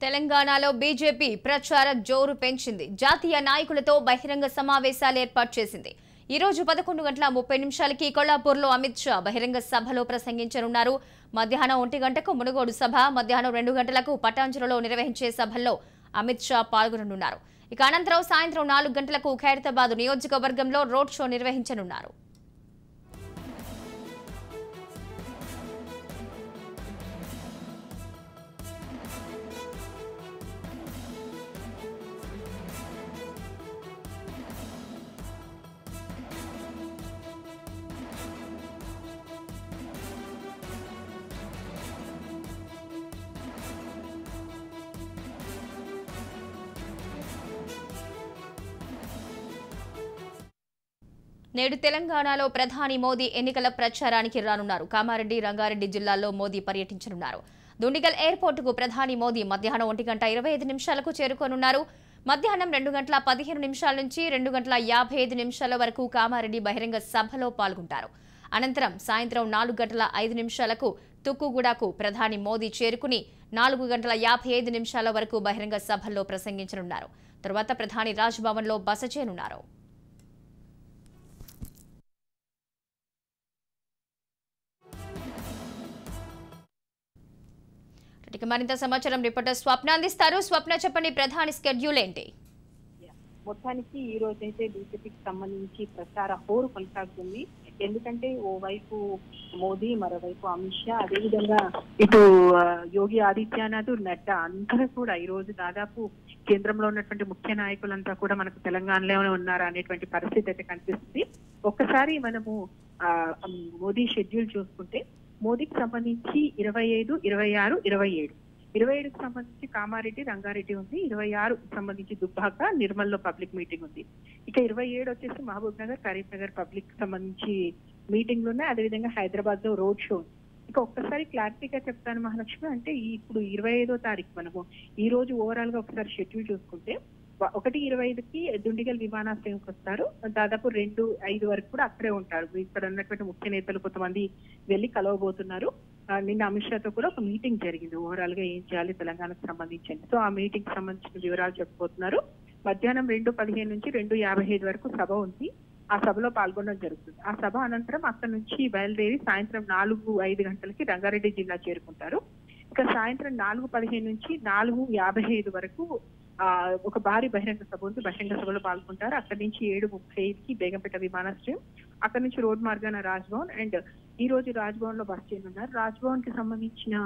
తెలంగాణలో బీజేపీ ప్రచార జోరు పెంచింది. జాతీయ నాయకులతో బహిరంగ సమావేశాలు ఏర్పాటు చేసింది. ఈ రోజు 11:30 కొల్లాపూర్లో అమిత్ షా బహిరంగ సభలో ప్రసంగించనున్నారు. మధ్యాహ్నం 1 గంటకు మునుగోడు సభ, మధ్యాహ్నం 2 గంటలకు పటాన్చెరులో నిర్వహించే సభల్లో అమిత్ షా పాల్గొననున్నారు. ఇక అనంతరం సాయంత్రం 4 గంటలకు ఖైరతాబాద్ నియోజకవర్గంలో రోడ్ షో నిర్వహించనున్నారు. నేడు తెలంగాణలో ప్రధాని మోదీ ఎన్నికల ప్రచారానికి రానున్నారు. కామారెడ్డి, రంగారెడ్డి జిల్లాల్లో మోదీ పర్యటించనున్నారు. దుండిగల్ ఎయిర్పోర్టుకు ప్రధాని మోదీ మధ్యాహ్నం 1:25 చేరుకోనున్నారు. మధ్యాహ్నం 2:15 నుంచి 2:55 వరకు కామారెడ్డి బహిరంగ సభలో పాల్గొంటారు. అనంతరం సాయంత్రం 4:05 తుక్కుగూడకు ప్రధాని మోదీ చేరుకుని 4:55 వరకు బహిరంగ సభల్లో ప్రసంగించనున్నారు. తరువాత ప్రధాని రాజ్భవన్లో బస చేయనున్నారు. మరింత సమాచారం రిపోర్టర్ స్వప్న అందిస్తారు. స్వప్న, చెప్పండి, ప్రధాని స్కెడ్యూల్ ఏంటి? మొత్తానికి ఈ రోజైతే బీజేపీకి సంబంధించి ప్రచార హోరు కొనసాగుతుంది. ఎందుకంటే ఓవైపు మోదీ, మరోవైపు అమిత్ షా, అదేవిధంగా ఇటు యోగి ఆదిత్యనాథ్, నడ్డా అందరూ కూడా ఈ రోజు దాదాపు కేంద్రంలో ఉన్నటువంటి ముఖ్య నాయకులంతా కూడా మనకు తెలంగాణలోనే ఉన్నారు అనేటువంటి పరిస్థితి అయితే కనిపిస్తుంది. ఒక్కసారి మనము మోదీ షెడ్యూల్ చూసుకుంటే మోదీకి సంబంధించి 25, 26, 27. 27కి సంబంధించి కామారెడ్డి, రంగారెడ్డి ఉంది. 26కి సంబంధించి దుబ్బాక, నిర్మల్లో పబ్లిక్ మీటింగ్ ఉంది. ఇక 27 వచ్చేసి మహబూబ్ నగర్, కరీంనగర్ పబ్లిక్ సంబంధించి మీటింగ్లు ఉన్నాయి. అదేవిధంగా హైదరాబాద్ లో రోడ్ షో. ఇక ఒక్కసారి క్లారిటీగా చెప్తాను మహాలక్ష్మి, అంటే ఇప్పుడు 25వ తారీఖు మనము ఈ రోజు ఓవరాల్ గా ఒకసారి షెడ్యూల్ చూసుకుంటే 1:25కి దుండిగల్ విమానాశ్రయంకి వస్తారు. దాదాపు 2:05 వరకు కూడా అక్కడే ఉంటారు. ఇక్కడ ఉన్నటువంటి ముఖ్య నేతలు కొంతమంది వెళ్లి కలవబోతున్నారు. నిన్న అమిత్ షాతో కూడా ఒక మీటింగ్ జరిగింది, ఓవరాల్ గా ఏం చేయాలి తెలంగాణకు సంబంధించింది. సో ఆ మీటింగ్ కి సంబంధించిన వివరాలు చెప్పబోతున్నారు. మధ్యాహ్నం 2:15 నుంచి 2:55 వరకు సభ ఉంది. ఆ సభలో పాల్గొనడం జరుగుతుంది. ఆ సభ అనంతరం అక్కడి నుంచి బయలుదేరి సాయంత్రం 4-5 గంటలకి రంగారెడ్డి జిల్లా చేరుకుంటారు. ఇక సాయంత్రం 4:15 నుంచి 4:55 వరకు ఒక భారీ బహిరంగ సభ ఉంది. బహిరంగ సభలో పాల్గొంటారు. అక్కడి నుంచి 7:35కి బేగంపేట విమానాశ్రయం, అక్కడి నుంచి రోడ్ మార్గాన రాజ్భవన్. అండ్ ఈ రోజు రాజ్భవన్ లో బస్ చేయనున్నారు. రాజ్భవన్ కి సంబంధించిన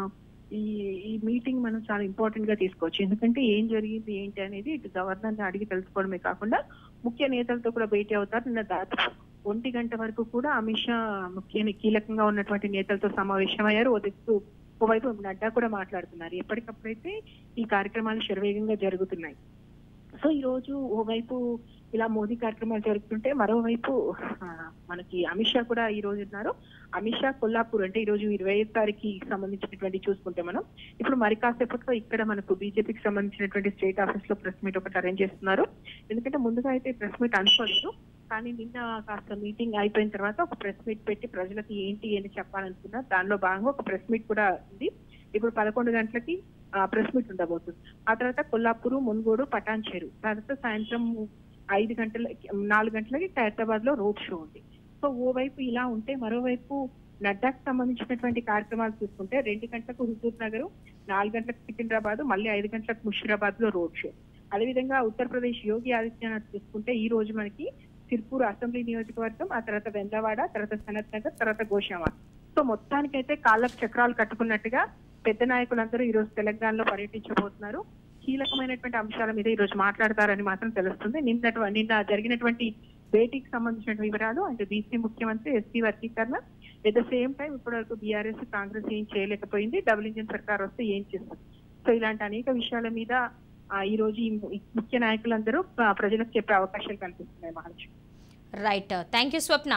ఈ మీటింగ్ మనం చాలా ఇంపార్టెంట్ గా తీసుకోవచ్చు. ఎందుకంటే ఏం జరిగింది ఏంటి అనేది ఇటు గవర్నర్ ని అడిగి తెలుసుకోవడమే కాకుండా ముఖ్య నేతలతో కూడా భేటీ అవుతారు. నిన్న దాదాపు 1 గంట వరకు కూడా అమిత్ షా కీలకంగా ఉన్నటువంటి నేతలతో సమావేశమయ్యారు. ఓవైపు నడ్డా కూడా మాట్లాడుతున్నారు. ఎప్పటికప్పుడైతే ఈ కార్యక్రమాలు శరవేగంగా జరుగుతున్నాయి. సో ఈ రోజు ఓవైపు ఇలా మోదీ కార్యక్రమాలు జరుగుతుంటే మరోవైపు మనకి అమిత్ షా కూడా ఈ రోజు ఉన్నారు. అమిత్ షా కొల్లాపూర్, అంటే ఈ రోజు 25వ తారీఖుకి సంబంధించినటువంటి చూసుకుంటే మనం ఇప్పుడు మరి కాసేపట్లో ఇక్కడ మనకు బీజేపీకి సంబంధించినటువంటి స్టేట్ ఆఫీస్ లో ప్రెస్ మీట్ ఒకటి అరేంజ్ చేస్తున్నారు. ఎందుకంటే ముందుగా అయితే ప్రెస్ మీట్ అనుకోలేదు, కానీ నిన్న కాస్త మీటింగ్ అయిపోయిన తర్వాత ఒక ప్రెస్ మీట్ పెట్టి ప్రజలకు ఏంటి అని చెప్పాలనుకున్నారు. దానిలో భాగంగా ఒక ప్రెస్ మీట్ కూడా ఉంది. ఇప్పుడు 11 గంటలకి ప్రెస్ మీట్ ఉండబోతుంది. ఆ తర్వాత కొల్లాపూరు, మునుగోడు, పటాన్చెరు, తర్వాత సాయంత్రం 4 గంటలకి ఖైరతాబాద్ లో రోడ్ షో ఉంది. సో ఓవైపు ఇలా ఉంటే మరోవైపు నడ్డాకు సంబంధించినటువంటి కార్యక్రమాలు చూసుకుంటే 2 గంటలకు హుజూర్ నగర్, 4 గంటలకు సికింద్రాబాద్, మళ్ళీ 5 గంటలకు ముషీరాబాద్ లో రోడ్ షో. అదేవిధంగా ఉత్తరప్రదేశ్ యోగి ఆదిత్యనాథ్ చూసుకుంటే ఈ రోజు మనకి సిర్పూర్ అసెంబ్లీ నియోజకవర్గం, ఆ తర్వాత వెందవాడ, తర్వాత సనత్ నగర్, తర్వాత గోషామార్. సో మొత్తానికైతే కాళ్ళకు చక్రాలు కట్టుకున్నట్టుగా పెద్ద నాయకులందరూ ఈ రోజు తెలంగాణలో పర్యటించబోతున్నారు. కీలకమైనటువంటి అంశాల మీద ఈ రోజు మాట్లాడతారని మాత్రం తెలుస్తుంది. నిన్న జరిగినటువంటి భేటీకి సంబంధించిన వివరాలు, అంటే బీసీ ముఖ్యమంత్రి, ఎస్సీ వర్గీకరణ, ఎట్ ద సేమ్ టైం ఇప్పటి వరకు బీఆర్ఎస్, కాంగ్రెస్ ఏం చేయలేకపోయింది, డబుల్ ఇంజిన్ సర్కార్ వస్తే ఏం చేస్తుంది. సో ఇలాంటి అనేక విషయాల మీద ఈ రోజు ఈ ముఖ్య నాయకులందరూ ప్రజలకు చెప్పే అవకాశాలు కనిపిస్తున్నాయి Mahalakshmi. Right, thank you Swapna.